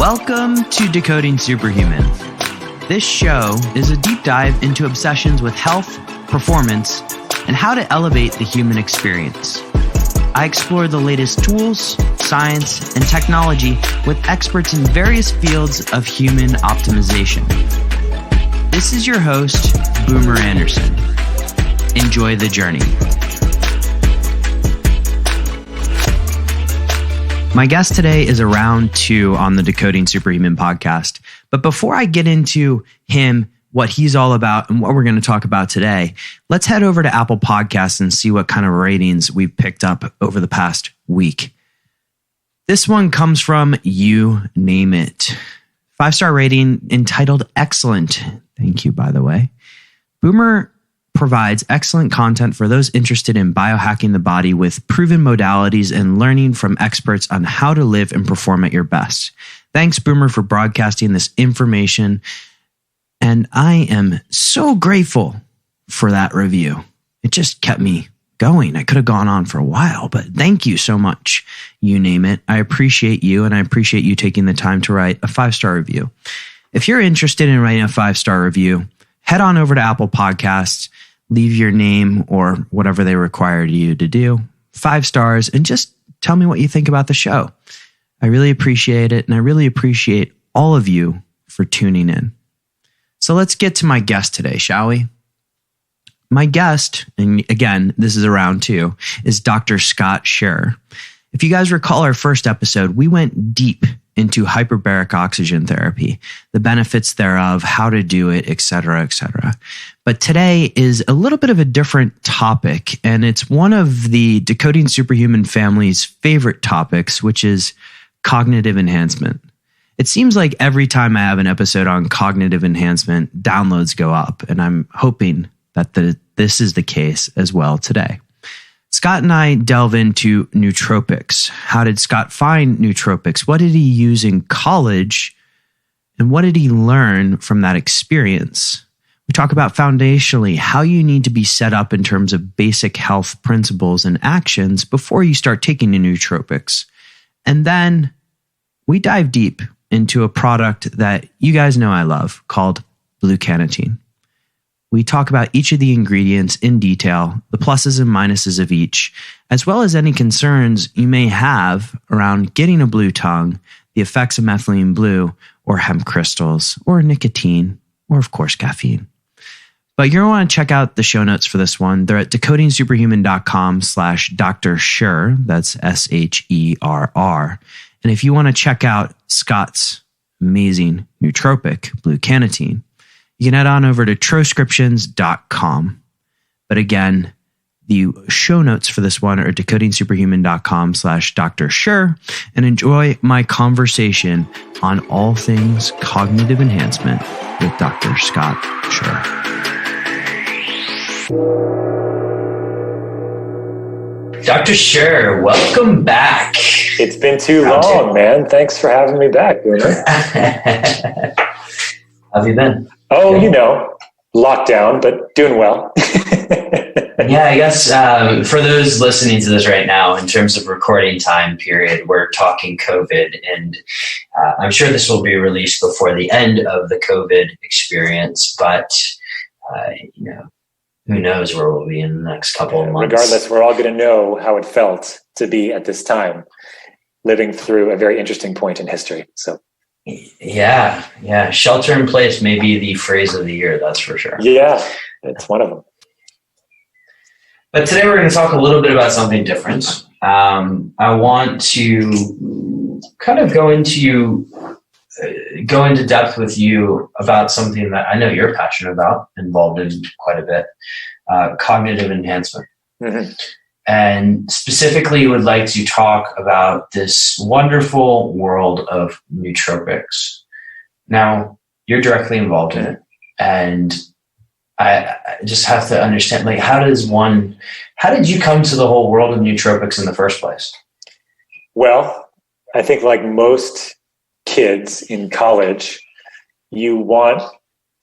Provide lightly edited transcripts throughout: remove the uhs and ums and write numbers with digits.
Welcome to Decoding Superhuman. This show is a deep dive into obsessions with health, performance, and how to elevate the human experience. I explore the latest tools, science, and technology with experts in various fields of human optimization. This is your host, Boomer Anderson. Enjoy the journey. My guest today is a round 2 on the Decoding Superhuman podcast. But before I get into him, what he's all about, and what we're going to talk about today, let's head over to Apple Podcasts and see what kind of ratings we've picked up over the past week. This one comes from You Name It. 5-star rating entitled Excellent. Thank you, by the way. Boomer provides excellent content for those interested in biohacking the body with proven modalities and learning from experts on how to live and perform at your best. Thanks, Boomer, for broadcasting this information. And I am so grateful for that review. It just kept me going. I could have gone on for a while, but thank you so much. You name it. I appreciate you, and I appreciate you taking the time to write a 5-star review. If you're interested in writing a 5-star review, head on over to Apple Podcasts, leave your name or whatever they require you to do, 5 stars, and just tell me what you think about the show. I really appreciate it, and I really appreciate all of you for tuning in. So let's get to my guest today, shall we? My guest, and again, this is a round 2, is Dr. Scott Sherr. If you guys recall our first episode, we went deep into hyperbaric oxygen therapy, the benefits thereof, how to do it, et cetera, et cetera. But today is a little bit of a different topic, and it's one of the Decoding Superhuman family's favorite topics, which is cognitive enhancement. It seems like every time I have an episode on cognitive enhancement, downloads go up, and I'm hoping that this is the case as well today. Scott and I delve into nootropics. How did Scott find nootropics? What did he use in college? And what did he learn from that experience? We talk about foundationally how you need to be set up in terms of basic health principles and actions before you start taking the nootropics. And then we dive deep into a product that you guys know I love called Blue Cannatine. We talk about each of the ingredients in detail, the pluses and minuses of each, as well as any concerns you may have around getting a blue tongue, the effects of methylene blue, or hemp crystals, or nicotine, or of course caffeine. But you're going to want to check out the show notes for this one. They're at decodingsuperhuman.com/Dr. Sherr. That's SHERR. And if you want to check out Scott's amazing nootropic, Blue Cannatine, you can head on over to troscriptions.com. But again, the show notes for this one are decodingsuperhuman.com/Dr. Sherr, and enjoy my conversation on all things cognitive enhancement with Dr. Scott Sherr. Dr. Sherr, welcome back. It's been too long, man. Thanks for having me back, Boomer. How have you been? Oh, lockdown, but doing well. Yeah, I guess for those listening to this right now, in terms of recording time period, we're talking COVID, and I'm sure this will be released before the end of the COVID experience, but who knows where we'll be in the next couple of months. Regardless, we're all going to know how it felt to be at this time, living through a very interesting point in history. So. Yeah. Shelter in place may be the phrase of the year, that's for sure. Yeah, it's one of them. But today we're going to talk a little bit about something different. I want to kind of go into depth with you about something that I know you're passionate about, involved in quite a bit, cognitive enhancement. Mm-hmm. And specifically would like to talk about this wonderful world of nootropics. Now, you're directly involved in it, and I just have to understand, how did you come to the whole world of nootropics in the first place? Well, I think like most kids in college, you want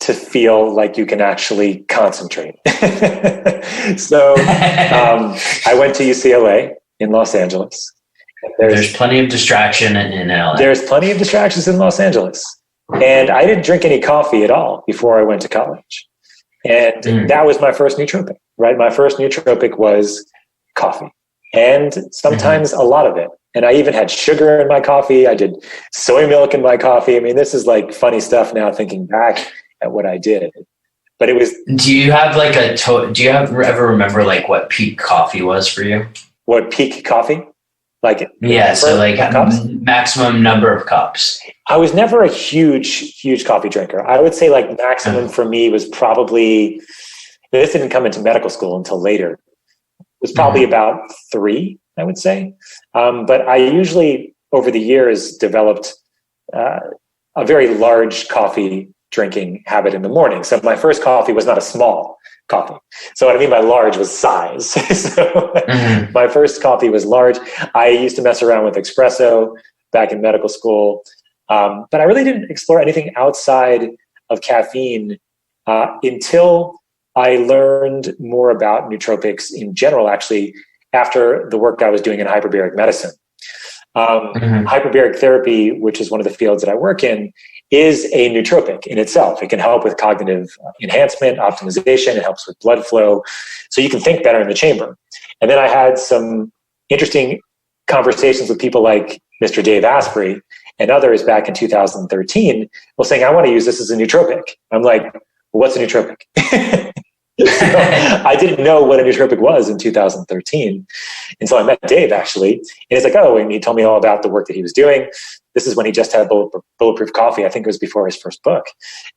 to feel like you can actually concentrate. So I went to UCLA in Los Angeles, There's plenty of distraction in LA. There's plenty of distractions in Los Angeles. And I didn't drink any coffee at all before I went to college. And that was my first nootropic, right? My first nootropic was coffee, and sometimes a lot of it. And I even had sugar in my coffee. I did soy milk in my coffee. I mean, this is like funny stuff now thinking back at what I did. But it was. Do you have like ever remember like what peak coffee was for you? What peak coffee? Like so like maximum number of cups. I was never a huge coffee drinker. I would say like maximum for me was probably, this didn't come into medical school until later. It was probably about 3, I would say. But I usually over the years developed a very large coffee drinking habit in the morning. So my first coffee was not a small coffee. So what I mean by large was size. So my first coffee was large. I used to mess around with espresso back in medical school. But I really didn't explore anything outside of caffeine until I learned more about nootropics in general, actually, after the work I was doing in hyperbaric medicine. Hyperbaric therapy, which is one of the fields that I work in, is a nootropic in itself. It can help with cognitive enhancement, optimization. It helps with blood flow. So you can think better in the chamber. And then I had some interesting conversations with people like Mr. Dave Asprey and others back in 2013, saying, I want to use this as a nootropic. I'm like, well, what's a nootropic? So I didn't know what a nootropic was in 2013. And so I met Dave actually, and he's like, and he told me all about the work that he was doing. This is when he just had Bulletproof Coffee. I think it was before his first book.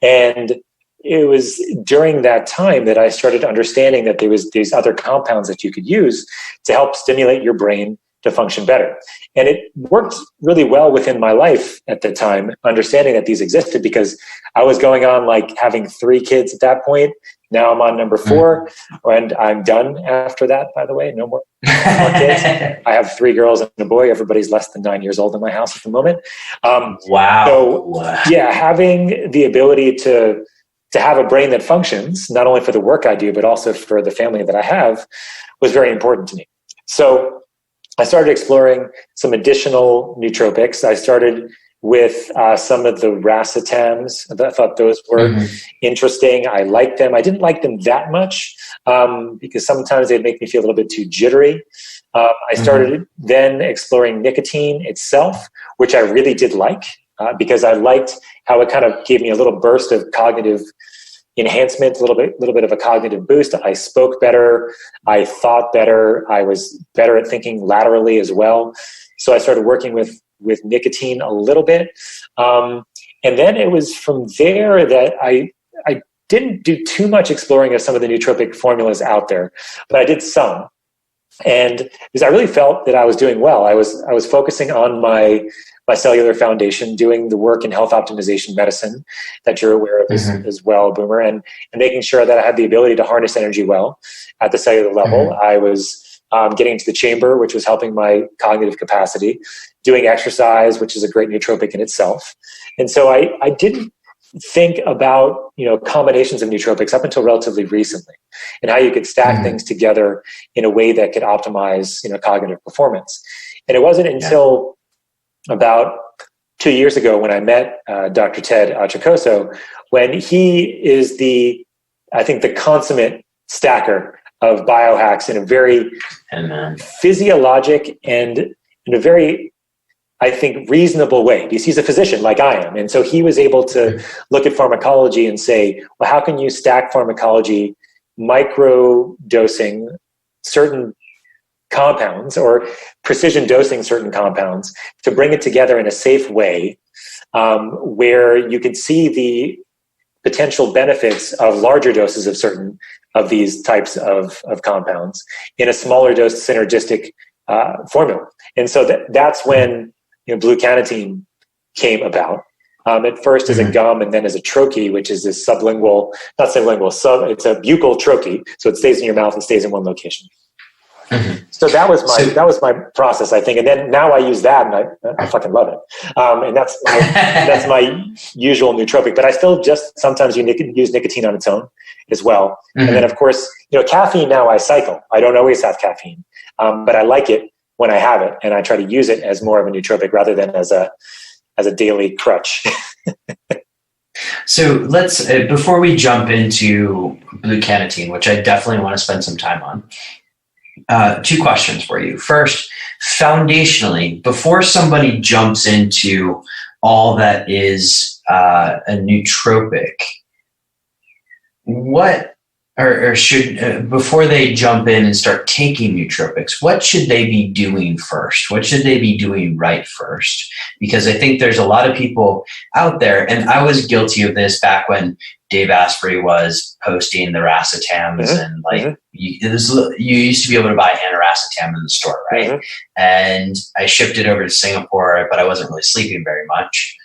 And it was during that time that I started understanding that there was these other compounds that you could use to help stimulate your brain to function better. And it worked really well within my life at the time, understanding that these existed, because I was going on like having 3 kids at that point. Now I'm on number 4, and I'm done after that, by the way. No more kids. I have 3 girls and a boy. Everybody's less than 9 years old in my house at the moment. Wow. So yeah, having the ability to have a brain that functions, not only for the work I do, but also for the family that I have, was very important to me. So I started exploring some additional nootropics. I started with some of the racetams. I thought those were interesting. I liked them. I didn't like them that much because sometimes they'd make me feel a little bit too jittery. I started then exploring nicotine itself, which I really did like because I liked how it kind of gave me a little burst of cognitive enhancement, a little bit of a cognitive boost. I spoke better. I thought better. I was better at thinking laterally as well. So I started working with nicotine a little bit. And then it was from there that I didn't do too much exploring of some of the nootropic formulas out there, but I did some. And because I really felt that I was doing well, I was focusing on my cellular foundation, doing the work in health optimization medicine that you're aware of as well, Boomer, and making sure that I had the ability to harness energy well at the cellular level. I was getting into the chamber, which was helping my cognitive capacity, doing exercise, which is a great nootropic in itself. And so I didn't think about, combinations of nootropics up until relatively recently, and how you could stack things together in a way that could optimize, cognitive performance. And it wasn't until about 2 years ago when I met Dr. Ted Achacoso, when he is the consummate stacker of biohacks in a very physiologic and in a very, I think, reasonable way, because he's a physician like I am. And so he was able to look at pharmacology and say, well, how can you stack pharmacology, micro dosing certain compounds or precision dosing certain compounds to bring it together in a safe way where you could see the potential benefits of larger doses of certain of these types of compounds in a smaller dose synergistic formula. And so that's when Blue Cannatine came about. At first as a gum and then as a troche, which is this it's a buccal troche. So it stays in your mouth and stays in one location. So that was my process, I think. And then now I use that and I fucking love it. And that's my usual nootropic, but I still just sometimes use nicotine on its own as well. And then of course, caffeine now I cycle. I don't always have caffeine, but I like it when I have it, and I try to use it as more of a nootropic rather than as a daily crutch. So let's, before we jump into Blue Cannatine, which I definitely want to spend some time on, two questions for you. First, foundationally, before somebody jumps into all that is a nootropic, what or should before they jump in and start taking nootropics, what should they be doing first? What should they be doing right first? Because I think there's a lot of people out there, and I was guilty of this back when Dave Asprey was posting the racetams, and like you used to be able to buy aniracetam in the store, right? And I shipped it over to Singapore, but I wasn't really sleeping very much.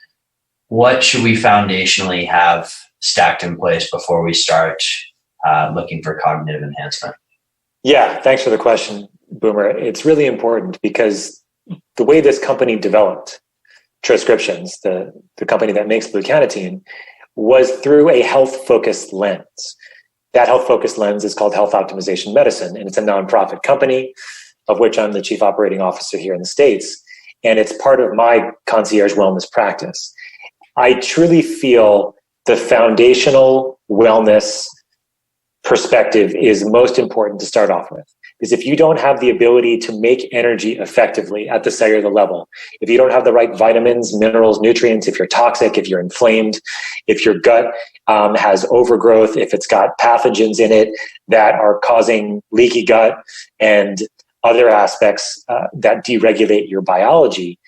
What should we foundationally have stacked in place before we start looking for cognitive enhancement? Yeah, thanks for the question, Boomer. It's really important because the way this company developed transcriptions, the company that makes Blue Cannatine, was through a health-focused lens. That health-focused lens is called Health Optimization Medicine, and it's a nonprofit company of which I'm the chief operating officer here in the States, and it's part of my concierge wellness practice. I truly feel the foundational wellness perspective is most important to start off with. Because if you don't have the ability to make energy effectively at the cellular level, if you don't have the right vitamins, minerals, nutrients, if you're toxic, if you're inflamed, if your gut has overgrowth, if it's got pathogens in it that are causing leaky gut and other aspects that deregulate your biology,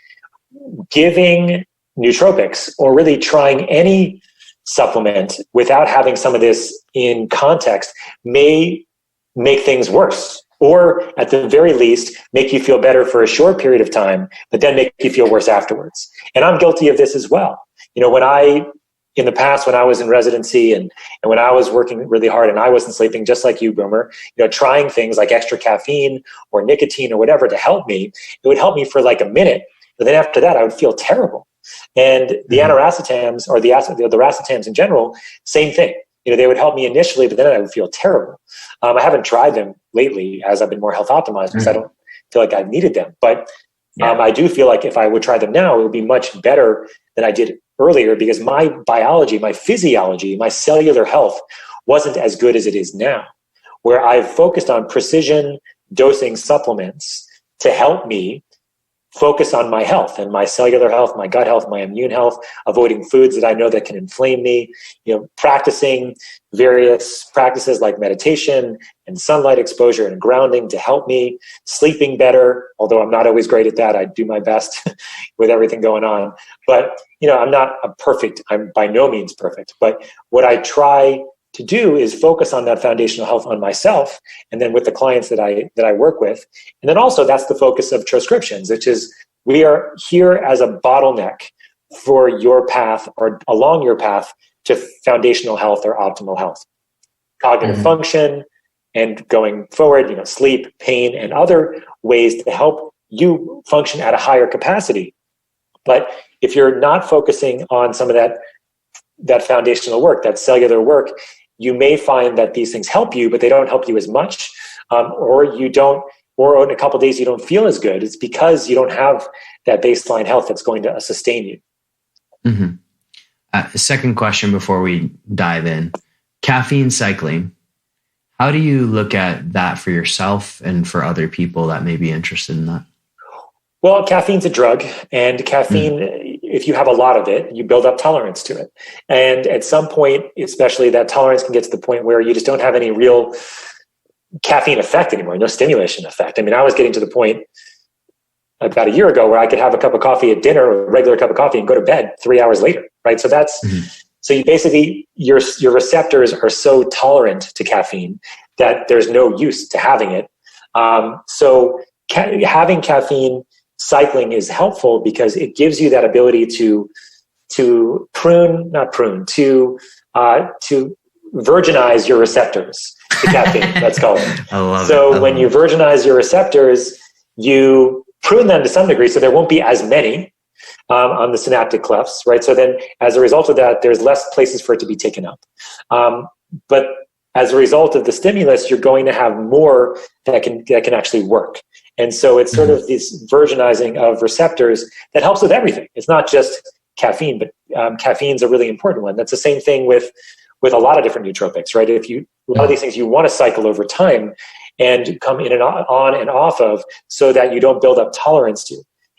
giving nootropics or really trying any supplement without having some of this in context may make things worse, or at the very least make you feel better for a short period of time, but then make you feel worse afterwards. And I'm guilty of this as well. You know, in the past, when I was in residency and when I was working really hard and I wasn't sleeping, just like you, Boomer, you know, trying things like extra caffeine or nicotine or whatever to help me, it would help me for like a minute. But then after that, I would feel terrible. And the aniracetams or the racetams in general, same thing. You know, they would help me initially, but then I would feel terrible. I haven't tried them lately as I've been more health optimized because I don't feel like I've needed them. But I do feel like if I would try them now, it would be much better than I did earlier because my biology, my physiology, my cellular health wasn't as good as it is now, where I've focused on precision dosing supplements to help me focus on my health and my cellular health, my gut health, my immune health, avoiding foods that I know that can inflame me, you know, practicing various practices like meditation and sunlight exposure and grounding to help me, sleeping better, although I'm not always great at that. I do my best with everything going on. But, you know, I'm by no means perfect. But what I try to do is focus on that foundational health on myself and then with the clients that I work with. And then also that's the focus of transcriptions, which is we are here as a bottleneck for your path or along your path to foundational health or optimal health, cognitive function, and going forward, you know, sleep, pain, and other ways to help you function at a higher capacity. But if you're not focusing on some of that foundational work, that cellular work, you may find that these things help you, but they don't help you as much, or in a couple of days you don't feel as good. It's because you don't have that baseline health that's going to sustain you. Second question before we dive in: caffeine cycling. How do you look at that for yourself and for other people that may be interested in that? Well, caffeine's a drug, and caffeine, if you have a lot of it, you build up tolerance to it. And at some point, especially, that tolerance can get to the point where you just don't have any real caffeine effect anymore, no stimulation effect. I mean, I was getting to the point about a year ago where I could have a cup of coffee at dinner or a regular cup of coffee and go to bed 3 hours later, right? So so you basically, your receptors are so tolerant to caffeine that there's no use to having it. So having caffeine cycling is helpful because it gives you that ability to virginize your receptors to caffeine. Let's call it. I love it. So when you virginize your receptors, you prune them to some degree, so there won't be as many on the synaptic clefts, right? So then, as a result of that, there's less places for it to be taken up. But as a result of the stimulus, you're going to have more that can actually work. And so it's sort of this versionizing of receptors that helps with everything. It's not just caffeine, but caffeine's a really important one. That's the same thing with a lot of different nootropics, right? A lot of these things you want to cycle over time and come in and on and off of, so that you don't build up tolerance to.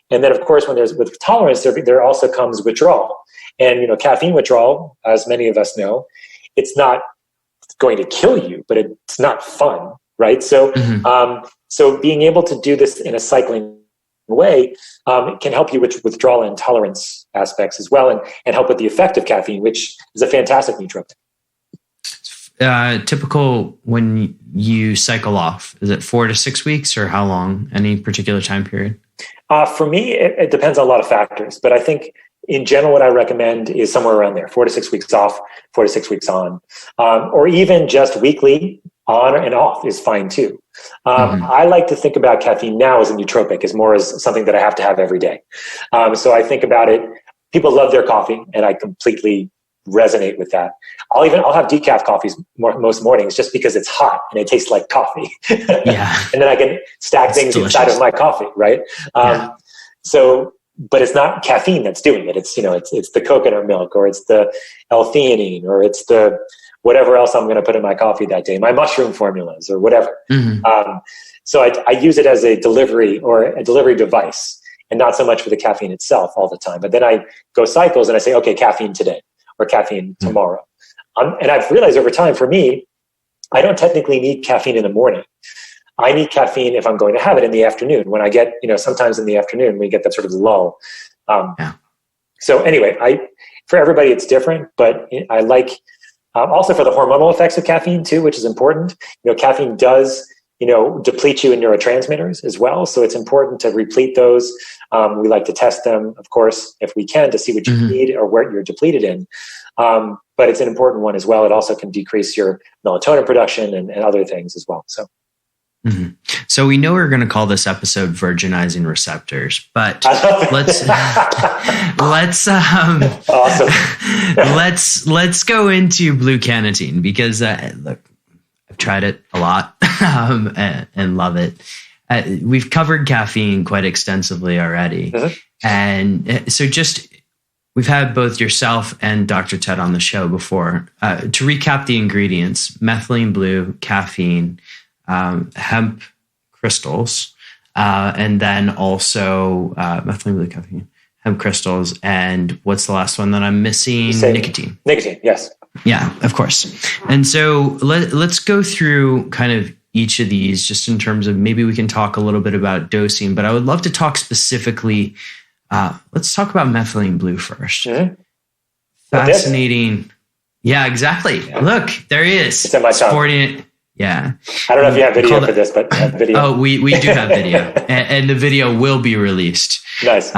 And then, of course, with tolerance, there also comes withdrawal. And caffeine withdrawal, as many of us know, it's not going to kill you, but it's not fun, right? So, so being able to do this in a cycling way can help you with withdrawal and tolerance aspects as well, and help with the effect of caffeine, which is a fantastic nootropic. Typical when you cycle off, is it 4 to 6 weeks, or how long? Any particular time period? For me, it depends on a lot of factors, but I think in general, what I recommend is somewhere around there, 4 to 6 weeks off, 4 to 6 weeks on, or even just weekly on and off is fine too. I like to think about caffeine now as a nootropic, as more as something that I have to have every day. So I think about it. People love their coffee, and I completely resonate with that. I'll have decaf coffees most mornings just because it's hot and it tastes like coffee. Yeah. And then I can stack things inside of my coffee, right? But it's not caffeine that's doing it. It's it's the coconut milk, or it's the L-theanine, or it's the whatever else I'm going to put in my coffee that day, my mushroom formulas or whatever. So I use it as a delivery device, and not so much for the caffeine itself all the time. But then I go cycles and I say, okay, caffeine today or caffeine tomorrow. And I've realized over time, for me, I don't technically need caffeine in the morning. I need caffeine if I'm going to have it in the afternoon, when I get, sometimes in the afternoon, we get that sort of lull. So anyway, for everybody, it's different, but I like, also for the hormonal effects of caffeine too, which is important. Caffeine does, deplete you in neurotransmitters as well. So it's important to replete those. We like to test them, of course, if we can, to see what you need or where you're depleted in. But it's an important one as well. It also can decrease your melatonin production and other things as well. So. So we know we're going to call this episode "Virginizing Receptors," but let's awesome. let's go into Blue Cannatine, because look, I've tried it a lot and love it. We've covered caffeine quite extensively already, and so we've had both yourself and Dr. Ted on the show before. To recap the ingredients: methylene blue, caffeine, hemp crystals, and then also methylene blue, caffeine, hemp crystals, and what's the last one that I'm missing? Nicotine. Nicotine, yes. Yeah, of course. And so let's go through kind of each of these, just in terms of, maybe we can talk a little bit about dosing, but I would love to talk specifically. Let's talk about methylene blue first. Fascinating. Yeah, exactly. Yeah. Look, there he is. It's in my sporting it. Yeah. I don't know if you have video for this, but video. Oh, we do have video, and the video will be released. Nice.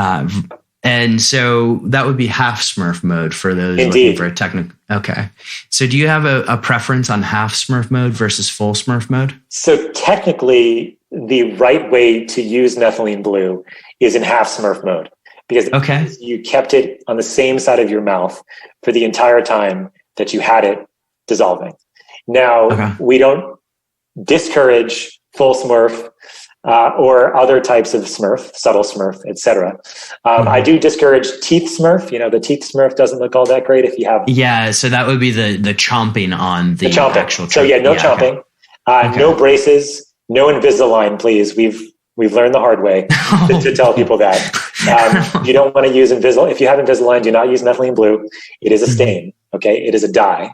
And so that would be half Smurf mode for those looking for a technical. Okay. So do you have a preference on half Smurf mode versus full Smurf mode? So technically, the right way to use methylene blue is in half Smurf mode, because you kept it on the same side of your mouth for the entire time that you had it dissolving. Now, we don't discourage full Smurf or other types of Smurf, subtle Smurf, etc. I do discourage teeth Smurf. The teeth Smurf doesn't look all that great if you have. Yeah, so that would be the chomping on the actual. So no chomping, no braces, no Invisalign, please. We've learned the hard way to tell people that. You don't want to use Invisalign. If you have Invisalign, do not use methylene blue. It is a stain. Okay, it is a dye.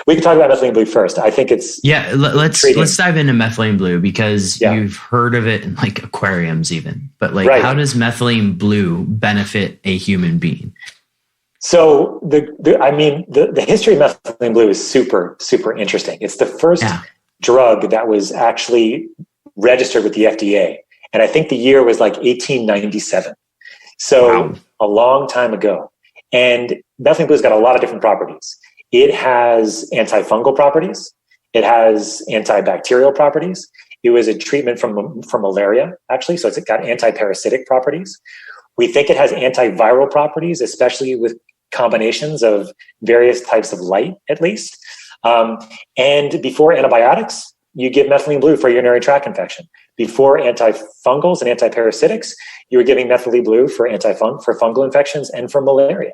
We can talk about methylene blue first. I think it's let's dive into methylene blue, because you've heard of it in like aquariums even. But how does methylene blue benefit a human being? So the history of methylene blue is super, super interesting. It's the first drug that was actually registered with the FDA, and I think the year was like 1897. So a long time ago. And methylene blue's got a lot of different properties. It has antifungal properties. It has antibacterial properties. It was a treatment from malaria, actually. So it's got antiparasitic properties. We think it has antiviral properties, especially with combinations of various types of light, at least. And before antibiotics, you give methylene blue for urinary tract infection. Before antifungals and antiparasitics, you were giving methylene blue for fungal infections and for malaria.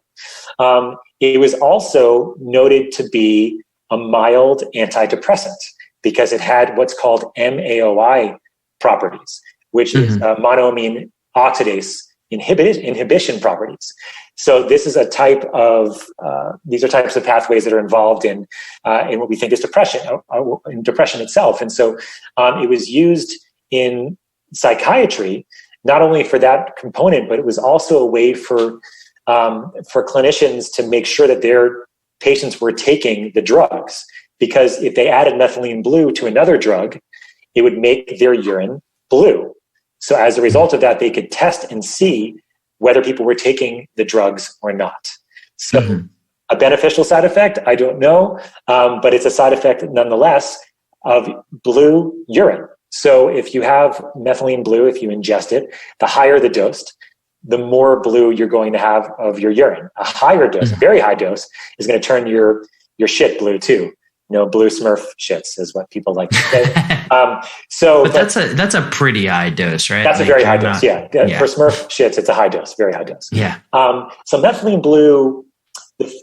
It was also noted to be a mild antidepressant because it had what's called MAOI properties, which is monoamine oxidase inhibition properties. So this is a type of these are types of pathways that are involved in what we think is depression, in depression itself. And so it was used in psychiatry not only for that component, but it was also a way for clinicians to make sure that their patients were taking the drugs. Because if they added methylene blue to another drug, it would make their urine blue. So as a result of that, they could test and see whether people were taking the drugs or not. So a beneficial side effect, I don't know, but it's a side effect nonetheless of blue urine. So if you have methylene blue, if you ingest it, the higher the dose, the more blue you're going to have of your urine. A higher dose, a very high dose, is going to turn your shit blue too. Blue Smurf shits is what people like to say. But that's a pretty high dose, right? That's a very high dose. Yeah. For Smurf shits, it's a high dose, very high dose. Yeah. So methylene blue,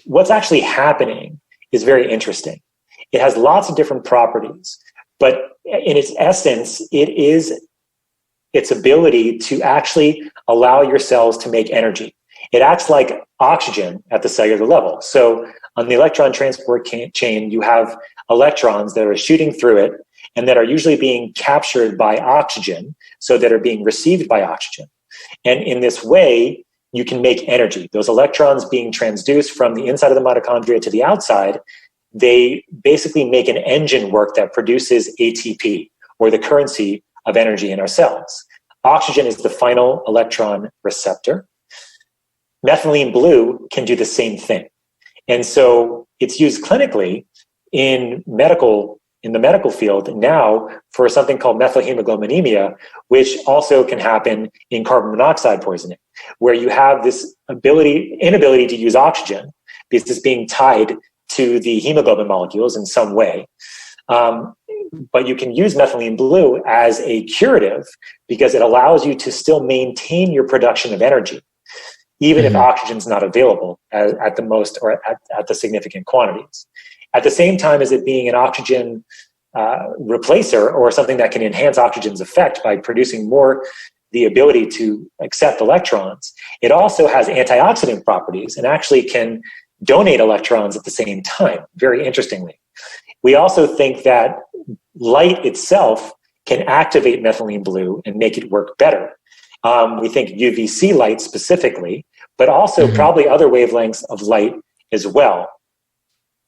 what's actually happening is very interesting. It has lots of different properties, but in its essence, it is its ability to actually allow your cells to make energy. It acts like oxygen at the cellular level. So on the electron transport chain, you have electrons that are shooting through it and that are usually being captured by oxygen, so that are being received by oxygen. And in this way, you can make energy. Those electrons being transduced from the inside of the mitochondria to the outside, they basically make an engine work that produces ATP, or the currency of energy in our cells. Oxygen is the final electron receptor. Methylene blue can do the same thing. And so it's used clinically in the medical field now for something called methylhemoglobinemia, which also can happen in carbon monoxide poisoning, where you have this inability to use oxygen because it's being tied to the hemoglobin molecules in some way. But you can use methylene blue as a curative because it allows you to still maintain your production of energy, even if oxygen's not available at the most or at the significant quantities. At the same time as it being an oxygen replacer, or something that can enhance oxygen's effect by producing more the ability to accept electrons, it also has antioxidant properties and actually can donate electrons at the same time, very interestingly. We also think that light itself can activate methylene blue and make it work better. We think UVC light specifically, but also probably other wavelengths of light as well.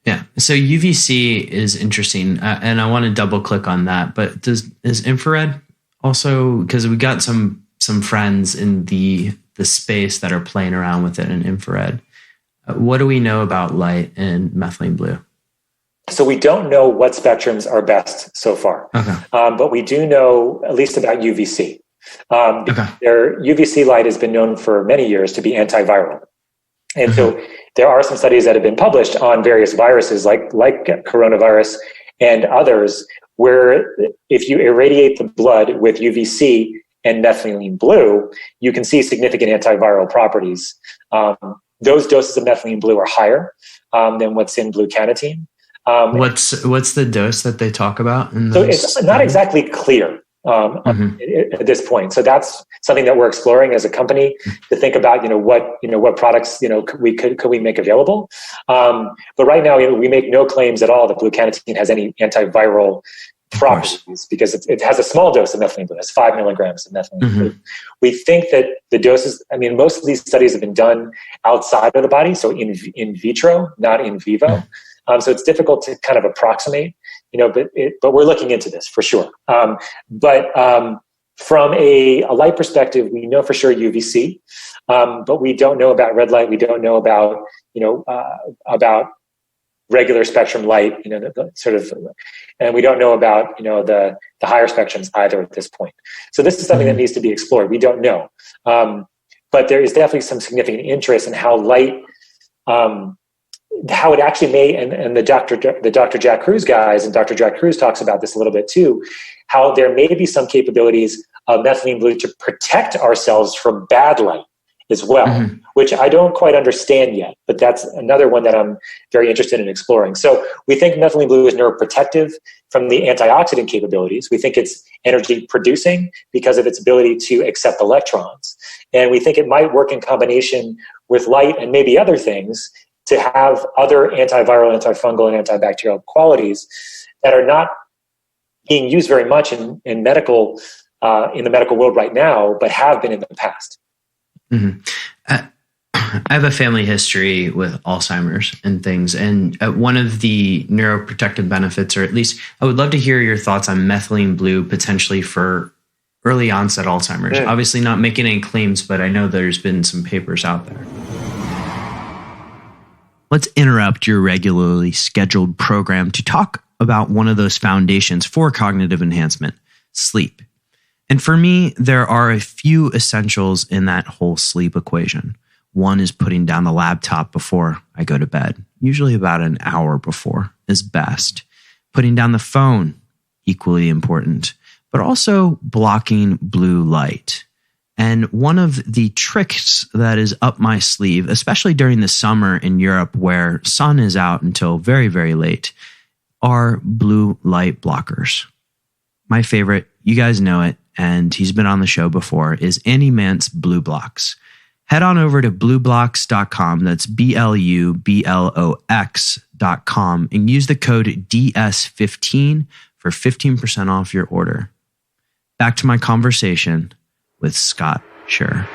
Yeah. So UVC is interesting, and I want to double click on that. But is infrared also, because we got some friends in the space that are playing around with it in infrared. What do we know about light and methylene blue? So we don't know what spectrums are best so far, but we do know at least about UVC. Their UVC light has been known for many years to be antiviral. And so there are some studies that have been published on various viruses like coronavirus and others, where if you irradiate the blood with UVC and methylene blue, you can see significant antiviral properties. Those doses of methylene blue are higher than what's in Blue Cannatine. What's the dose that they talk about? So it's not exactly clear at this point. So that's something that we're exploring as a company to think about, what products, could we make available. But right now, we make no claims at all that Blue Cannatine has any antiviral properties because it has a small dose of methylene blue. It's 5 milligrams of methylene blue. We think that the doses, most of these studies have been done outside of the body, so in vitro, not in vivo. So it's difficult to kind of approximate, but we're looking into this for sure. But from a light perspective, we know for sure UVC, but we don't know about red light. We don't know about, about regular spectrum light, and we don't know about, the higher spectrums either at this point. So this is something that needs to be explored. We don't know. But there is definitely some significant interest in how light how it actually may, and the Dr. Jack Kruse guys, and Dr. Jack Kruse talks about this a little bit too, how there may be some capabilities of methylene blue to protect ourselves from bad light as well, which I don't quite understand yet, but that's another one that I'm very interested in exploring. So we think methylene blue is neuroprotective from the antioxidant capabilities. We think it's energy producing because of its ability to accept electrons. And we think it might work in combination with light and maybe other things to have other antiviral, antifungal, and antibacterial qualities that are not being used very much in the medical world right now, but have been in the past. I have a family history with Alzheimer's and things. And one of the neuroprotective benefits, or at least I would love to hear your thoughts on methylene blue potentially for early onset Alzheimer's. Obviously not making any claims, but I know there's been some papers out there. Let's interrupt your regularly scheduled program to talk about one of those foundations for cognitive enhancement, sleep. And for me, there are a few essentials in that whole sleep equation. One is putting down the laptop before I go to bed, usually about an hour before is best. Putting down the phone, equally important, but also blocking blue light. And one of the tricks that is up my sleeve, especially during the summer in Europe where sun is out until very, very late, are blue light blockers. My favorite, you guys know it, and he's been on the show before, is Andy Mantz Blue Blocks. Head on over to blueblocks.com, that's BLUBLOX.com, and use the code DS15 for 15% off your order. Back to my conversation with Scott Sherr.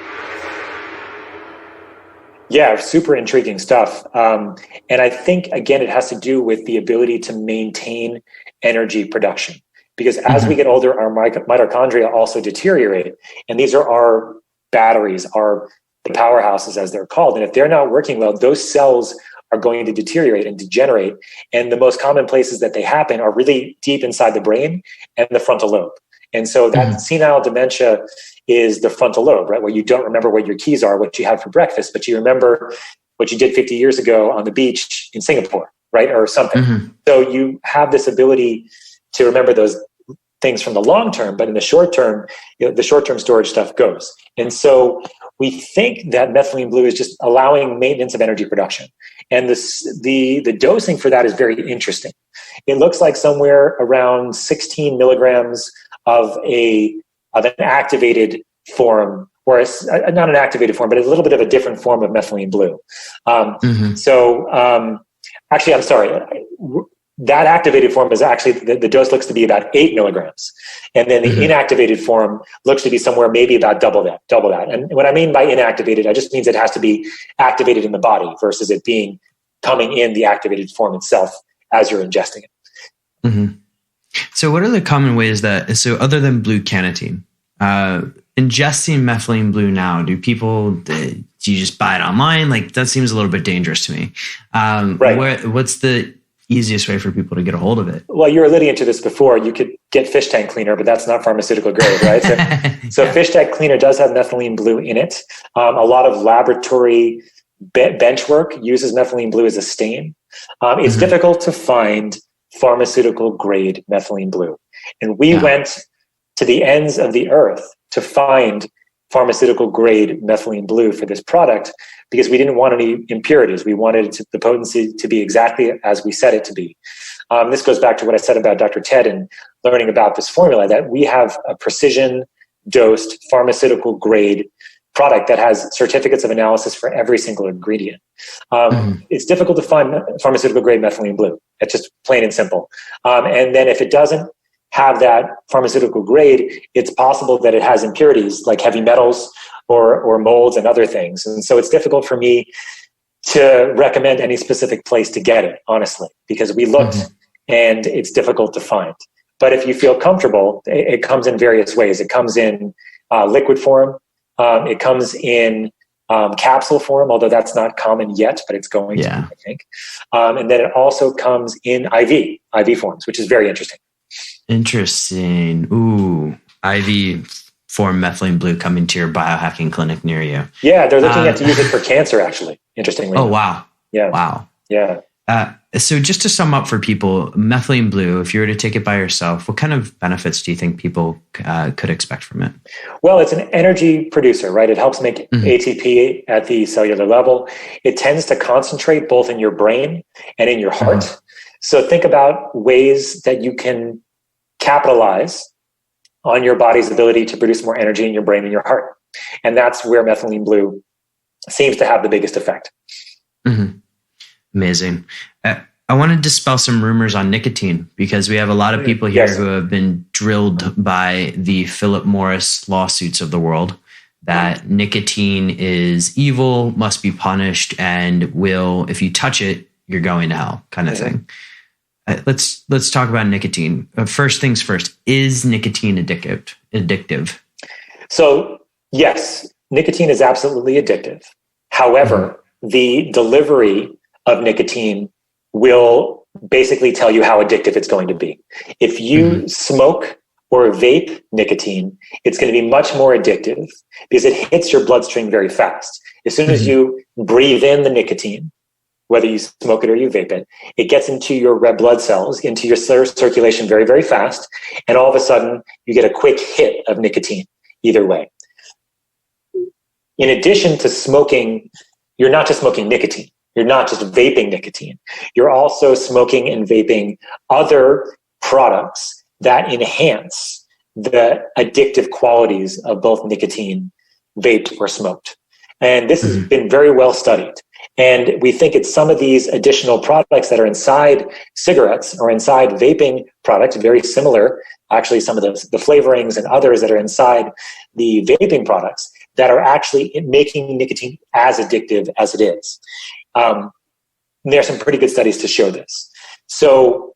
Yeah, super intriguing stuff. And I think, again, it has to do with the ability to maintain energy production. Because as we get older, our mitochondria also deteriorate. And these are our batteries, our powerhouses, as they're called. And if they're not working well, those cells are going to deteriorate and degenerate. And the most common places that they happen are really deep inside the brain and the frontal lobe. And so that senile dementia is the frontal lobe, right? Where you don't remember what your keys are, what you had for breakfast, but you remember what you did 50 years ago on the beach in Singapore, right? Or something. So you have this ability to remember those things from the long term, but in the short term, the short-term storage stuff goes. And so we think that methylene blue is just allowing maintenance of energy production. And the dosing for that is very interesting. It looks like somewhere around 16 milligrams of an activated form, or not an activated form, but a little bit of a different form of methylene blue. Actually, I'm sorry. That activated form is actually, the dose looks to be about 8 milligrams. And then the inactivated form looks to be somewhere maybe about double that. And what I mean by inactivated, I just means it has to be activated in the body versus it being coming in the activated form itself as you're ingesting it. So what are the common ways so other than Blue Cannatine, ingesting methylene blue now, do you just buy it online? Like that seems a little bit dangerous to me. Right. What's the easiest way for people to get a hold of it? Well, you were alluding to this before. You could get fish tank cleaner, but that's not pharmaceutical grade, right? So fish tank cleaner does have methylene blue in it. A lot of laboratory bench work uses methylene blue as a stain. It's difficult to find pharmaceutical grade methylene blue. And we went to the ends of the earth to find pharmaceutical grade methylene blue for this product because we didn't want any impurities. We wanted the potency to be exactly as we said it to be. This goes back to what I said about Dr. Ted and learning about this formula, that we have a precision dosed pharmaceutical grade product that has certificates of analysis for every single ingredient. It's difficult to find pharmaceutical grade methylene blue. It's just plain and simple. And then if it doesn't have that pharmaceutical grade, it's possible that it has impurities like heavy metals or molds and other things. And so it's difficult for me to recommend any specific place to get it, honestly, because we looked and it's difficult to find. But if you feel comfortable, it comes in various ways. It comes in liquid form. It comes in capsule form, although that's not common yet, but it's going to be, I think. And then it also comes in IV forms, which is very interesting. Interesting. Ooh, IV form methylene blue coming to your biohacking clinic near you. Yeah, they're looking at to use it for cancer, actually, interestingly. Oh, wow. Yeah. Wow. Yeah. So just to sum up for people, methylene blue, if you were to take it by yourself, what kind of benefits do you think people could expect from it? Well, it's an energy producer, right? It helps make ATP at the cellular level. It tends to concentrate both in your brain and in your heart. So think about ways that you can capitalize on your body's ability to produce more energy in your brain and your heart. And that's where methylene blue seems to have the biggest effect. Amazing. I want to dispel some rumors on nicotine because we have a lot of people here who have been drilled by the Philip Morris lawsuits of the world that nicotine is evil, must be punished, and will, if you touch it, you're going to hell kind of thing. Let's talk about nicotine. First things first, is nicotine addictive? So yes, nicotine is absolutely addictive. However, the delivery of nicotine will basically tell you how addictive it's going to be. If you smoke or vape nicotine, it's going to be much more addictive because it hits your bloodstream very fast. As soon as you breathe in the nicotine, whether you smoke it or you vape it, it gets into your red blood cells, into your circulation very, very fast. And all of a sudden, you get a quick hit of nicotine either way. In addition to smoking, you're not just smoking nicotine. You're not just vaping nicotine. You're also smoking and vaping other products that enhance the addictive qualities of both nicotine, vaped or smoked. And this has been very well studied. And we think it's some of these additional products that are inside cigarettes or inside vaping products, very similar, actually some of the flavorings and others that are inside the vaping products that are actually making nicotine as addictive as it is. There are some pretty good studies to show this. So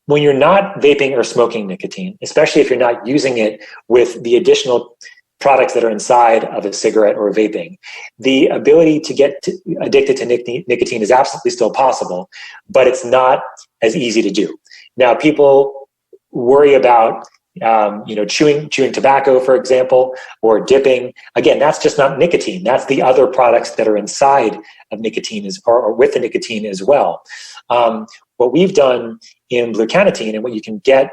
when you're not vaping or smoking nicotine, especially if you're not using it with the additional products that are inside of a cigarette or vaping, the ability to get addicted to nicotine is absolutely still possible, but it's not as easy to do. Now, people worry about chewing tobacco, for example, or dipping. Again, that's just not nicotine. That's the other products that are inside of nicotine or with the nicotine as well. What we've done in Blue Cannatine and what you can get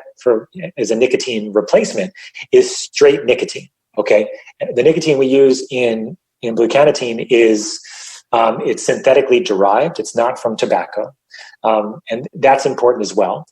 as a nicotine replacement is straight nicotine. Okay, the nicotine we use in Blue Cannatine is it's synthetically derived. It's not from tobacco, and that's important as well.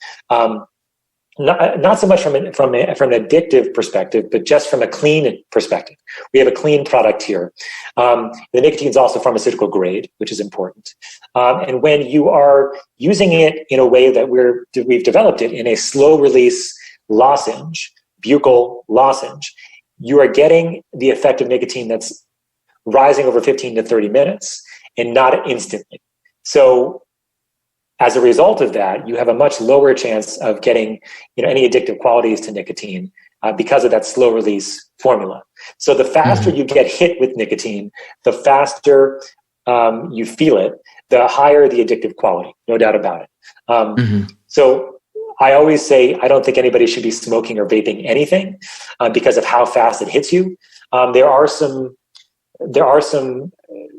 Not so much from an addictive perspective, but just from a clean perspective. We have a clean product here. The nicotine is also pharmaceutical grade, which is important. And when you are using it in a way that we've developed it in a slow release lozenge, buccal lozenge, you are getting the effect of nicotine that's rising over 15 to 30 minutes and not instantly. So as a result of that, you have a much lower chance of getting any addictive qualities to nicotine because of that slow release formula. So the faster you get hit with nicotine, the faster you feel it, the higher the addictive quality, no doubt about it. So I always say I don't think anybody should be smoking or vaping anything because of how fast it hits you. There are some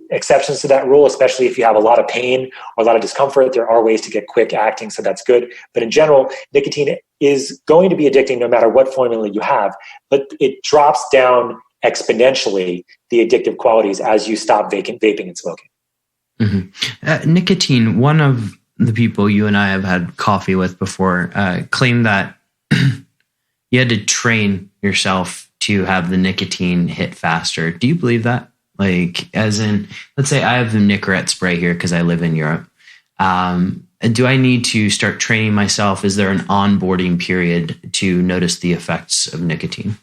exceptions to that rule, especially if you have a lot of pain or a lot of discomfort. There are ways to get quick acting, so that's good. But in general, nicotine is going to be addicting no matter what formula you have, but it drops down exponentially the addictive qualities as you stop vaping and smoking. Nicotine, one of the people you and I have had coffee with before claimed that you had to train yourself to have the nicotine hit faster. Do you believe that? Like, as in, let's say I have the Nicorette spray here because I live in Europe. Do I need to start training myself? Is there an onboarding period to notice the effects of nicotine?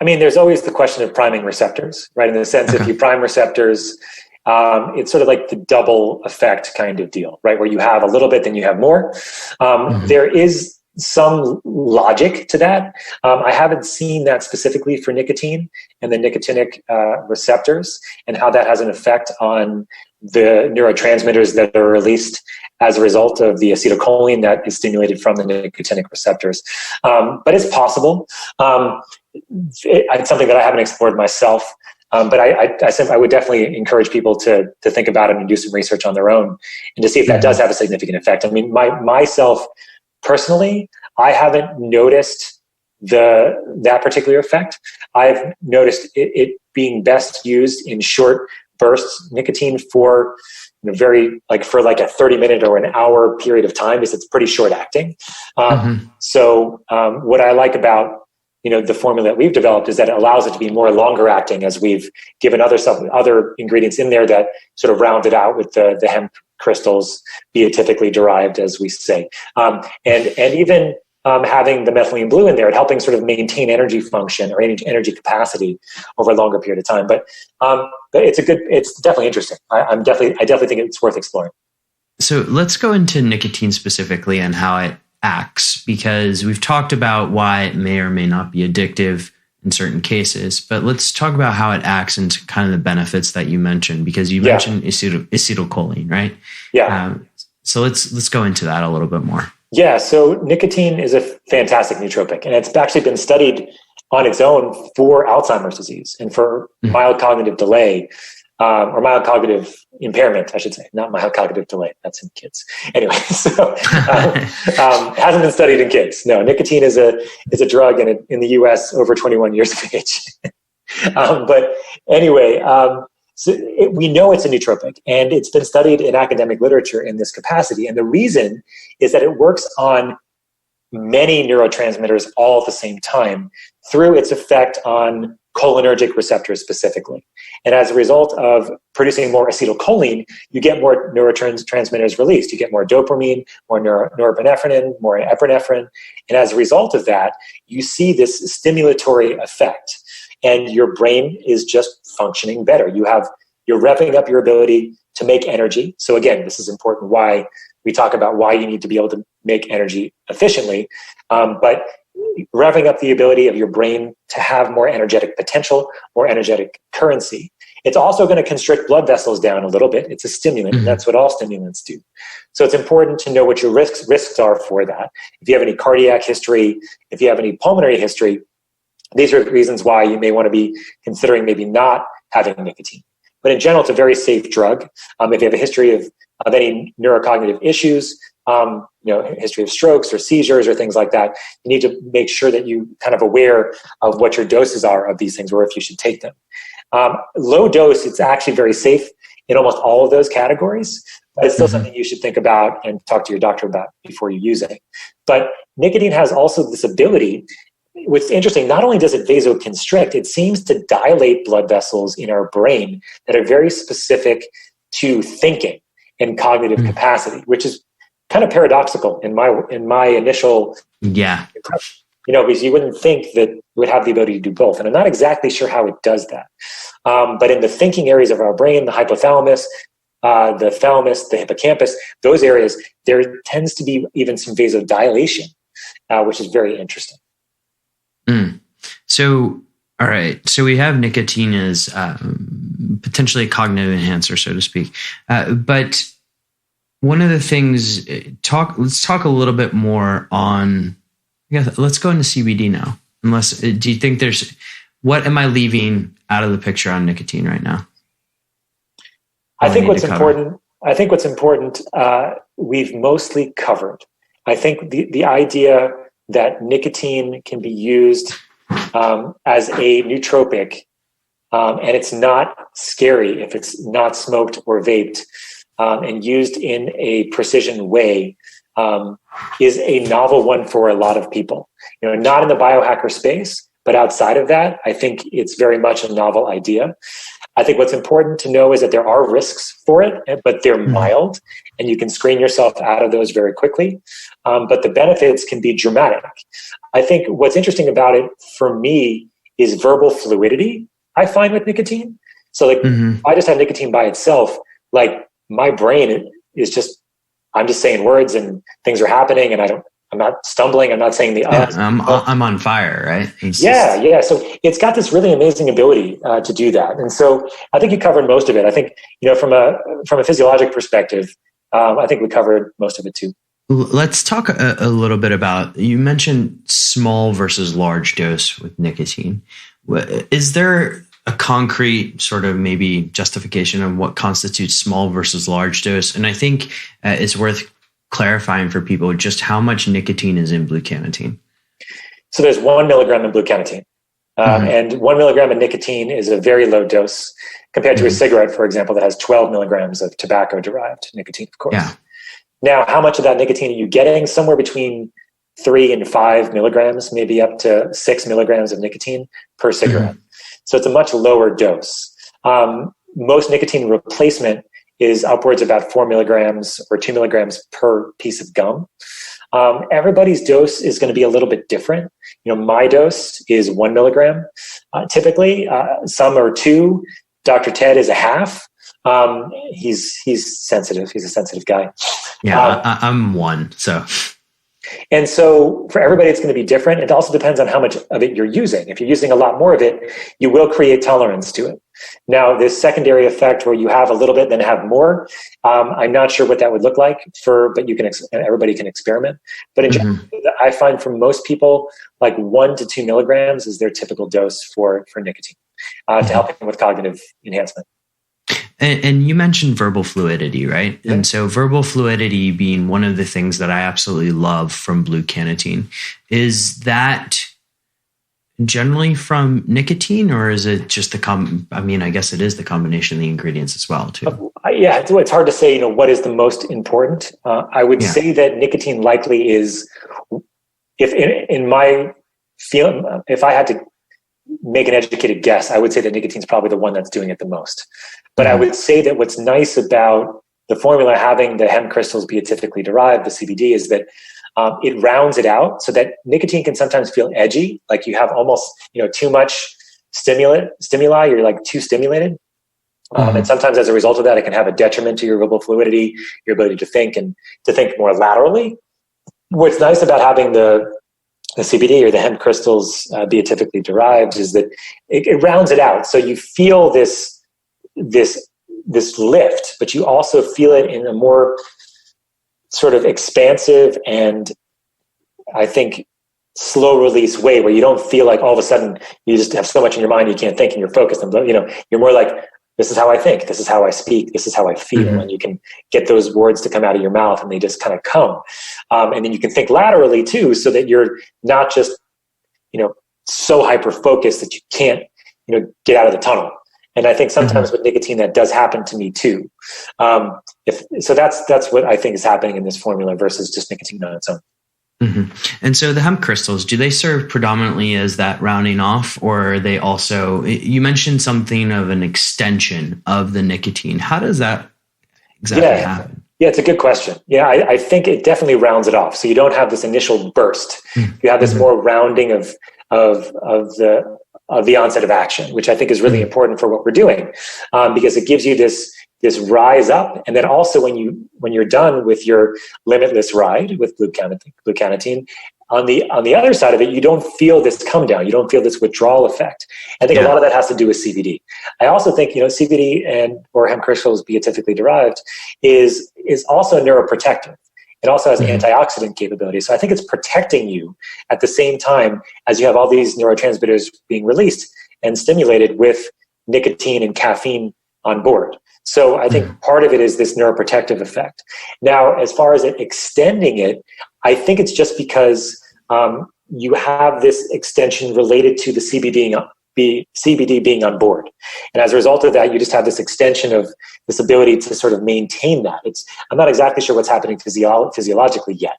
I mean, there's always the question of priming receptors, right? In the sense, if you prime receptors, it's sort of like the double effect kind of deal, right? Where you have a little bit, then you have more. There is some logic to that. I haven't seen that specifically for nicotine and the nicotinic receptors and how that has an effect on the neurotransmitters that are released as a result of the acetylcholine that is stimulated from the nicotinic receptors. But it's possible. It's something that I haven't explored myself. But I would definitely encourage people to think about it and do some research on their own and to see if that does have a significant effect. I mean, myself personally, I haven't noticed that particular effect. I've noticed it being best used in short bursts. Nicotine for a 30-minute or an hour period of time is it's pretty short acting. So what I like about the formula that we've developed is that it allows it to be more longer acting, as we've given other ingredients in there that sort of round it out with the hemp crystals, beatifically derived, as we say, and even having the methylene blue in there, and helping sort of maintain energy function or energy capacity over a longer period of time. But it's definitely interesting. I definitely think it's worth exploring. So let's go into nicotine specifically and how it acts, because we've talked about why it may or may not be addictive in certain cases, but let's talk about how it acts and kind of the benefits that you mentioned, because you mentioned acetylcholine, right? Yeah. So let's go into that a little bit more. Yeah. So nicotine is a fantastic nootropic, and it's actually been studied on its own for Alzheimer's disease and for mild cognitive delay, or mild cognitive impairment, I should say, not mild cognitive delay. That's in kids. Anyway, so hasn't been studied in kids. No, nicotine is a drug in the U.S. over 21 years of age. But anyway, we know it's a nootropic, and it's been studied in academic literature in this capacity. And the reason is that it works on many neurotransmitters all at the same time through its effect on cholinergic receptors specifically. And as a result of producing more acetylcholine, you get more neurotransmitters released. You get more dopamine, more norepinephrine, more epinephrine. And as a result of that, you see this stimulatory effect, and your brain is just functioning better. You're revving up your ability to make energy. So again, this is important why we talk about why you need to be able to make energy efficiently. But revving up the ability of your brain to have more energetic potential, more energetic currency. It's also going to constrict blood vessels down a little bit. It's a stimulant, and that's what all stimulants do. So it's important to know what your risks are for that. If you have any cardiac history, if you have any pulmonary history, these are reasons why you may want to be considering maybe not having nicotine. But in general, it's a very safe drug. If you have a history of any neurocognitive issues, history of strokes or seizures or things like that, you need to make sure that you kind of aware of what your doses are of these things, or if you should take them. Low dose, it's actually very safe in almost all of those categories, but it's still something you should think about and talk to your doctor about before you use it. But nicotine has also this ability. What's interesting, not only does it vasoconstrict, it seems to dilate blood vessels in our brain that are very specific to thinking and cognitive capacity, which is kind of paradoxical in my initial impression. Because you wouldn't think that it would have the ability to do both. And I'm not exactly sure how it does that. But in the thinking areas of our brain, the hypothalamus, the thalamus, the hippocampus, those areas, there tends to be even some vasodilation, which is very interesting. So, all right. So we have nicotine as potentially a cognitive enhancer, so to speak. But one of the things, let's talk a little bit more on, let's go into CBD now. Do you think what am I leaving out of the picture on nicotine right now? I think what's important, we've mostly covered. I think the idea that nicotine can be used as a nootropic, and it's not scary if it's not smoked or vaped, and used in a precision way, is a novel one for a lot of people. Not in the biohacker space, but outside of that, I think it's very much a novel idea. I think what's important to know is that there are risks for it, but they're mild, and you can screen yourself out of those very quickly. But the benefits can be dramatic. I think what's interesting about it for me is verbal fluidity, I find, with nicotine. So if I just have nicotine by itself, like my brain is just, I'm just saying words and things are happening, and I'm not stumbling. I'm not saying I'm on fire, right? Yeah. So it's got this really amazing ability to do that. And so I think you covered most of it. I think, from a physiologic perspective, I think we covered most of it too. Let's talk a little bit about, you mentioned small versus large dose with nicotine. Is there a concrete sort of maybe justification of what constitutes small versus large dose. And I think it's worth clarifying for people just how much nicotine is in Blue Cannatine. So there's 1 milligram in Blue Cannatine. And 1 milligram of nicotine is a very low dose compared to a cigarette, for example, that has 12 milligrams of tobacco-derived nicotine, of course. Yeah. Now, how much of that nicotine are you getting? Somewhere between 3 and 5 milligrams, maybe up to 6 milligrams of nicotine per cigarette. So it's a much lower dose. Most nicotine replacement is upwards about 4 milligrams or 2 milligrams per piece of gum. Everybody's dose is going to be a little bit different. My dose is 1 milligram. Typically, some are 2. Dr. Ted is a half. He's sensitive. He's a sensitive guy. Yeah, I'm 1. And so for everybody, it's going to be different. It also depends on how much of it you're using. If you're using a lot more of it, you will create tolerance to it. Now, this secondary effect where you have a little bit, then have more, I'm not sure what that would look like but you can, everybody can experiment. But in general, I find for most people, like 1 to 2 milligrams is their typical dose for nicotine to help them with cognitive enhancement. And you mentioned verbal fluidity, right? Yeah. And so verbal fluidity being one of the things that I absolutely love from Blue Cannatine. Is that generally from nicotine, or is it just I guess it is the combination of the ingredients as well, too. Yeah, it's hard to say, what is the most important. I would say that nicotine likely is, in my feeling, if I had to make an educated guess, I would say that nicotine is probably the one that's doing it the most. But I would say that what's nice about the formula having the hemp crystals beatifically derived, the CBD, is that it rounds it out so that nicotine can sometimes feel edgy, like you have almost too much stimuli, you're like too stimulated. And sometimes as a result of that, it can have a detriment to your verbal fluidity, your ability to think and to think more laterally. What's nice about having the CBD or the hemp crystals beatifically derived is that it rounds it out. So you feel this lift, but you also feel it in a more sort of expansive and I think slow release way where you don't feel like all of a sudden you just have so much in your mind you can't think and you're focused on, you're more like, this is how I think, this is how I speak, this is how I feel. And you can get those words to come out of your mouth and they just kind of come. And then you can think laterally too, so that you're not just, so hyper-focused that you can't, get out of the tunnel. And I think sometimes with nicotine, that does happen to me too. So that's what I think is happening in this formula versus just nicotine on its own. And so the hemp crystals, do they serve predominantly as that rounding off, or are they also, you mentioned something of an extension of the nicotine. How does that exactly happen? Yeah, it's a good question. Yeah, I think it definitely rounds it off. So you don't have this initial burst. You have this more rounding of the onset of action, which I think is really important for what we're doing, because it gives you this rise up. And then also when you're done with your limitless ride with Blue Cannatine, on the other side of it, you don't feel this come down. You don't feel this withdrawal effect. I think a lot of that has to do with CBD. I also think, CBD or hemp crystals beatifically derived is also neuroprotective. It also has antioxidant capability. So I think it's protecting you at the same time as you have all these neurotransmitters being released and stimulated with nicotine and caffeine on board. So I think part of it is this neuroprotective effect. Now, as far as it extending it, I think it's just because you have this extension related to the CBD being on board. And as a result of that, you just have this extension of this ability to sort of maintain that. I'm not exactly sure what's happening physiologically yet.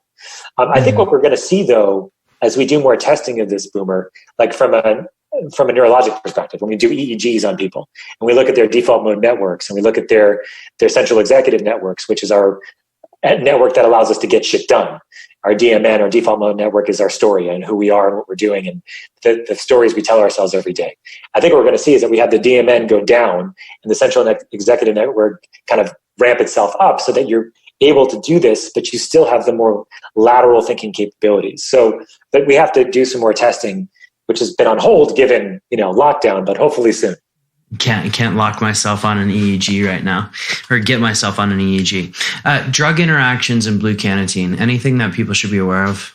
I think what we're going to see, though, as we do more testing of this, Boomer, like from a neurologic perspective, when we do EEGs on people and we look at their default mode networks and we look at their central executive networks, which is our network that allows us to get shit done. Our DMN, our default mode network, is our story and who we are and what we're doing and the stories we tell ourselves every day. I think what we're going to see is that we have the DMN go down and the central executive network kind of ramp itself up so that you're able to do this, but you still have the more lateral thinking capabilities. But we have to do some more testing, which has been on hold given, lockdown, but hopefully soon. Can't lock myself on an EEG right now or get myself on an EEG. Drug interactions in Blue Cannatine, anything that people should be aware of?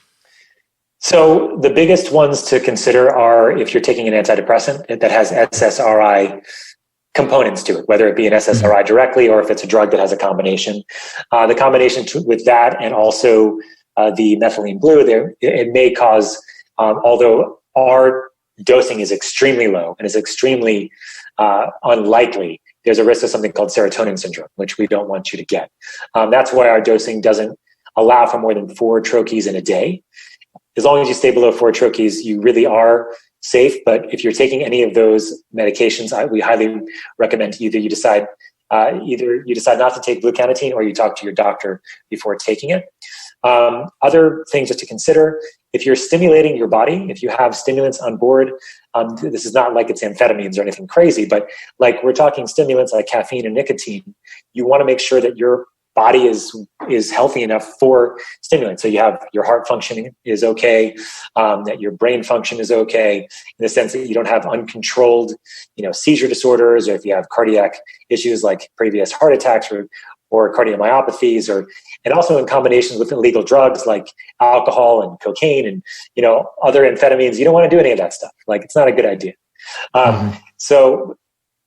So the biggest ones to consider are if you're taking an antidepressant that has SSRI components to it, whether it be an SSRI directly or if it's a drug that has a combination. The combination with that and also the methylene blue, it may cause, although our dosing is extremely low and is extremely unlikely, there's a risk of something called serotonin syndrome, which we don't want you to get. That's why our dosing doesn't allow for more than 4 troches in a day. As long as you stay below 4 troches, you really are safe. But if you're taking any of those medications, we highly recommend either you decide not to take Blue Cannatine or you talk to your doctor before taking it. Other things just to consider, if you're stimulating your body, if you have stimulants on board, this is not like it's amphetamines or anything crazy, but like we're talking stimulants like caffeine and nicotine, you want to make sure that your body is healthy enough for stimulants. So you have your heart functioning is okay, that your brain function is okay, in the sense that you don't have uncontrolled, seizure disorders, or if you have cardiac issues like previous heart attacks or cardiomyopathies, and also in combinations with illegal drugs like alcohol and cocaine and other amphetamines. You don't want to do any of that stuff. Like, it's not a good idea. So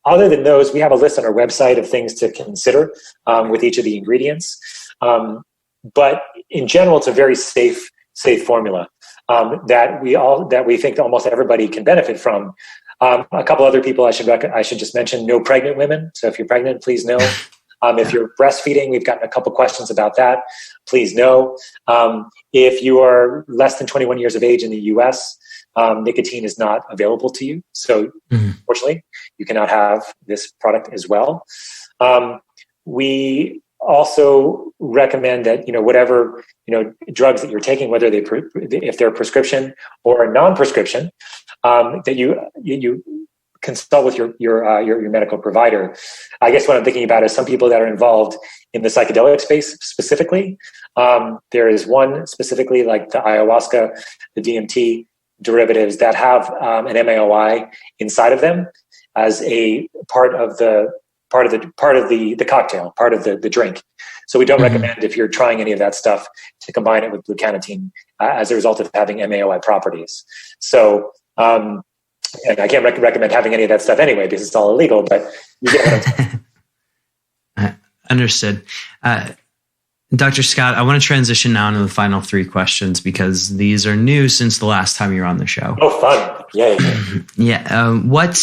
other than those, we have a list on our website of things to consider with each of the ingredients. But in general, it's a very safe formula that we think that almost everybody can benefit from. A couple other people I should just mention: no pregnant women. So if you're pregnant, please no. If you're breastfeeding, we've gotten a couple questions about that. Please no. If you are less than 21 years of age in the U.S., nicotine is not available to you. So unfortunately, you cannot have this product as well. We also recommend that, whatever, drugs that you're taking, whether if they're prescription or non-prescription, that you consult with your medical provider. I guess what I'm thinking about is some people that are involved in the psychedelic space specifically. There is one specifically, like the ayahuasca, the DMT derivatives that have an MAOI inside of them as a part of the cocktail, part of the drink. So we don't recommend, if you're trying any of that stuff, to combine it with Blue Cannatine as a result of having MAOI properties. So, and I can't recommend having any of that stuff anyway because it's all illegal, but you get what I'm saying. Understood. Dr. Scott, I want to transition now into the final 3 questions because these are new since the last time you were on the show. Oh, fun. Yay. Yeah. What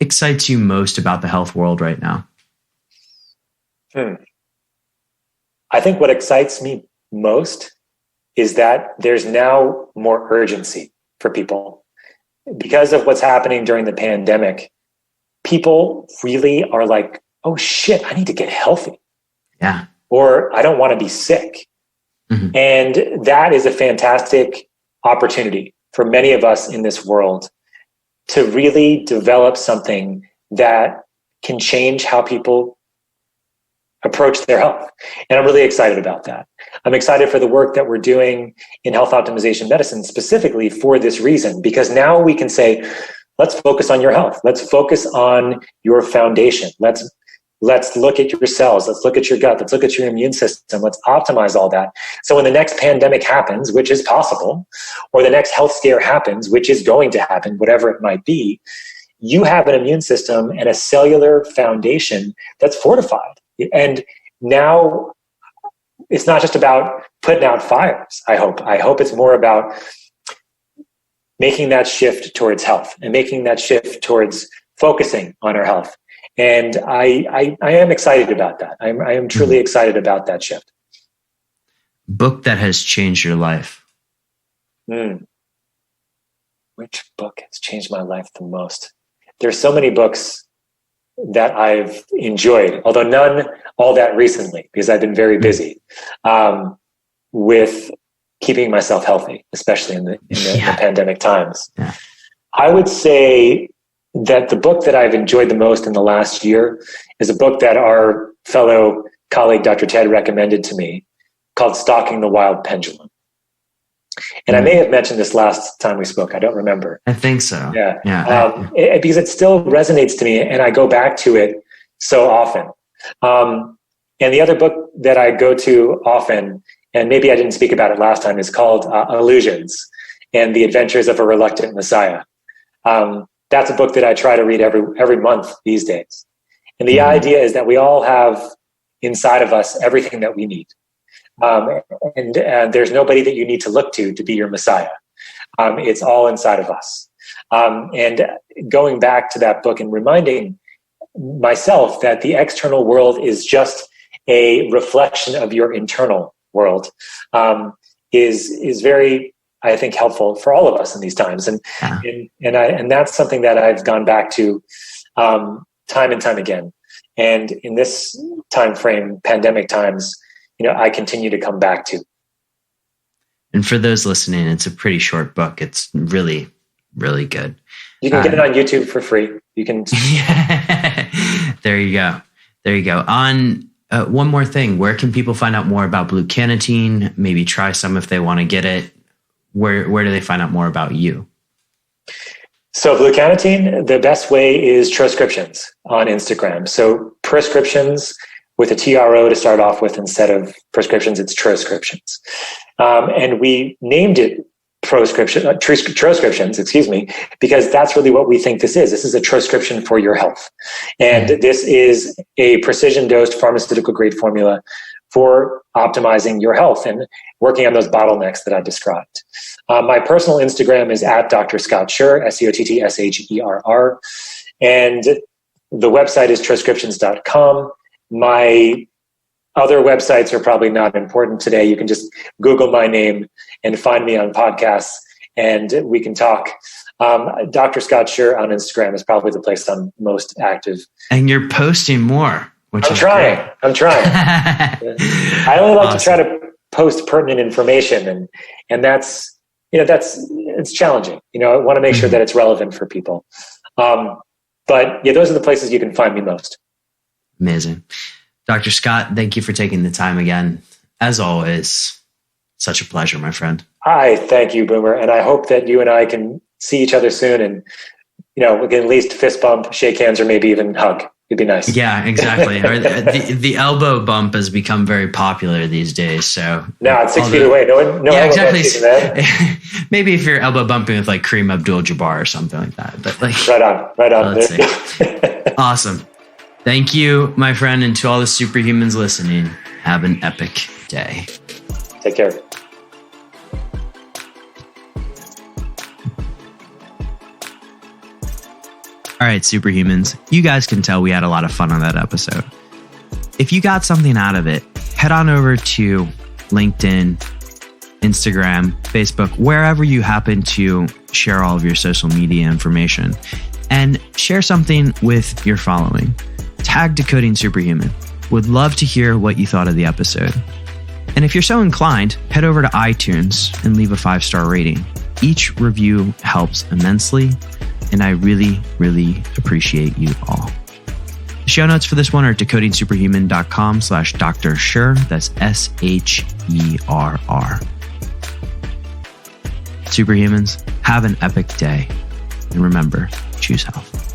excites you most about the health world right now? I think what excites me most is that there's now more urgency for people. Because of what's happening during the pandemic, people really are like, oh shit, I need to get healthy. Yeah. Or I don't want to be sick. And that is a fantastic opportunity for many of us in this world to really develop something that can change how people approach their health. And I'm really excited about that. I'm excited for the work that we're doing in health optimization medicine specifically for this reason, because now we can say, let's focus on your health. Let's focus on your foundation. Let's look at your cells. Let's look at your gut. Let's look at your immune system. Let's optimize all that. So when the next pandemic happens, which is possible, or the next health scare happens, which is going to happen, whatever it might be, you have an immune system and a cellular foundation that's fortified. And now it's not just about putting out fires, I hope. I hope it's more about making that shift towards health and making that shift towards focusing on our health. And I am excited about that. I am truly excited about that shift. Book that has changed your life. Which book has changed my life the most? There's so many books that I've enjoyed, although none all that recently, because I've been very busy with keeping myself healthy, especially in the pandemic times. Yeah. I would say that the book that I've enjoyed the most in the last year is a book that our fellow colleague, Dr. Ted, recommended to me called Stalking the Wild Pendulum. And I may have mentioned this last time we spoke. I don't remember. I think so. Yeah. Because it still resonates to me and I go back to it so often. And the other book that I go to often and maybe I didn't speak about it last time, is called Illusions and the Adventures of a Reluctant Messiah. That's a book that I try to read every month these days. And the idea is that we all have inside of us everything that we need. And there's nobody that you need to look to be your Messiah. It's all inside of us. And going back to that book and reminding myself that the external world is just a reflection of your internal world, is very, I think, helpful for all of us in these times. And that's something that I've gone back to time and time again. And in this time frame, pandemic times, I continue to come back to. And for those listening, it's a pretty short book. It's really, really good. You can get it on YouTube for free. You can. There you go. On one more thing, where can people find out more about Blue Cannatine? Maybe try some if they want to get it. Where do they find out more about you? So Blue Cannatine, the best way is Troscriptions on Instagram. So prescriptions with a TRO to start off with instead of prescriptions, it's Troscriptions. And we named it Troscriptions, because that's really what we think this is. This is a Troscription for your health. And this is a precision dosed pharmaceutical grade formula for optimizing your health and working on those bottlenecks that I described. My personal Instagram is at Dr. Scott Sherr, SCOTTSHERR. And the website is Troscriptions.com. My other websites are probably not important today. You can just Google my name and find me on podcasts, and we can talk. Dr. Scott Sherr on Instagram is probably the place I'm most active. And you're posting more. I'm trying. I only like to try to post pertinent information, and that's it's challenging. I want to make sure that it's relevant for people. But yeah, those are the places you can find me most. Amazing. Dr. Scott, thank you for taking the time again. As always, such a pleasure, my friend. Hi, thank you, Boomer. And I hope that you and I can see each other soon and, we can at least fist bump, shake hands, or maybe even hug. It'd be nice. Yeah, exactly. the elbow bump has become very popular these days. So now it's 6 feet away. No, exactly. Maybe if you're elbow bumping with like Kareem Abdul-Jabbar or something like that. But right on. Let's see. Awesome. Thank you, my friend, and to all the superhumans listening. Have an epic day. Take care. All right, superhumans, you guys can tell we had a lot of fun on that episode. If you got something out of it, head on over to LinkedIn, Instagram, Facebook, wherever you happen to share all of your social media information, and share something with your following. Tag Decoding Superhuman. Would love to hear what you thought of the episode. And if you're so inclined, head over to iTunes and leave a 5-star rating. Each review helps immensely, and I really, really appreciate you all. The show notes for this one are at decodingsuperhuman.com/Dr. Sherr. That's SHERR. Superhumans, have an epic day. And remember, choose health.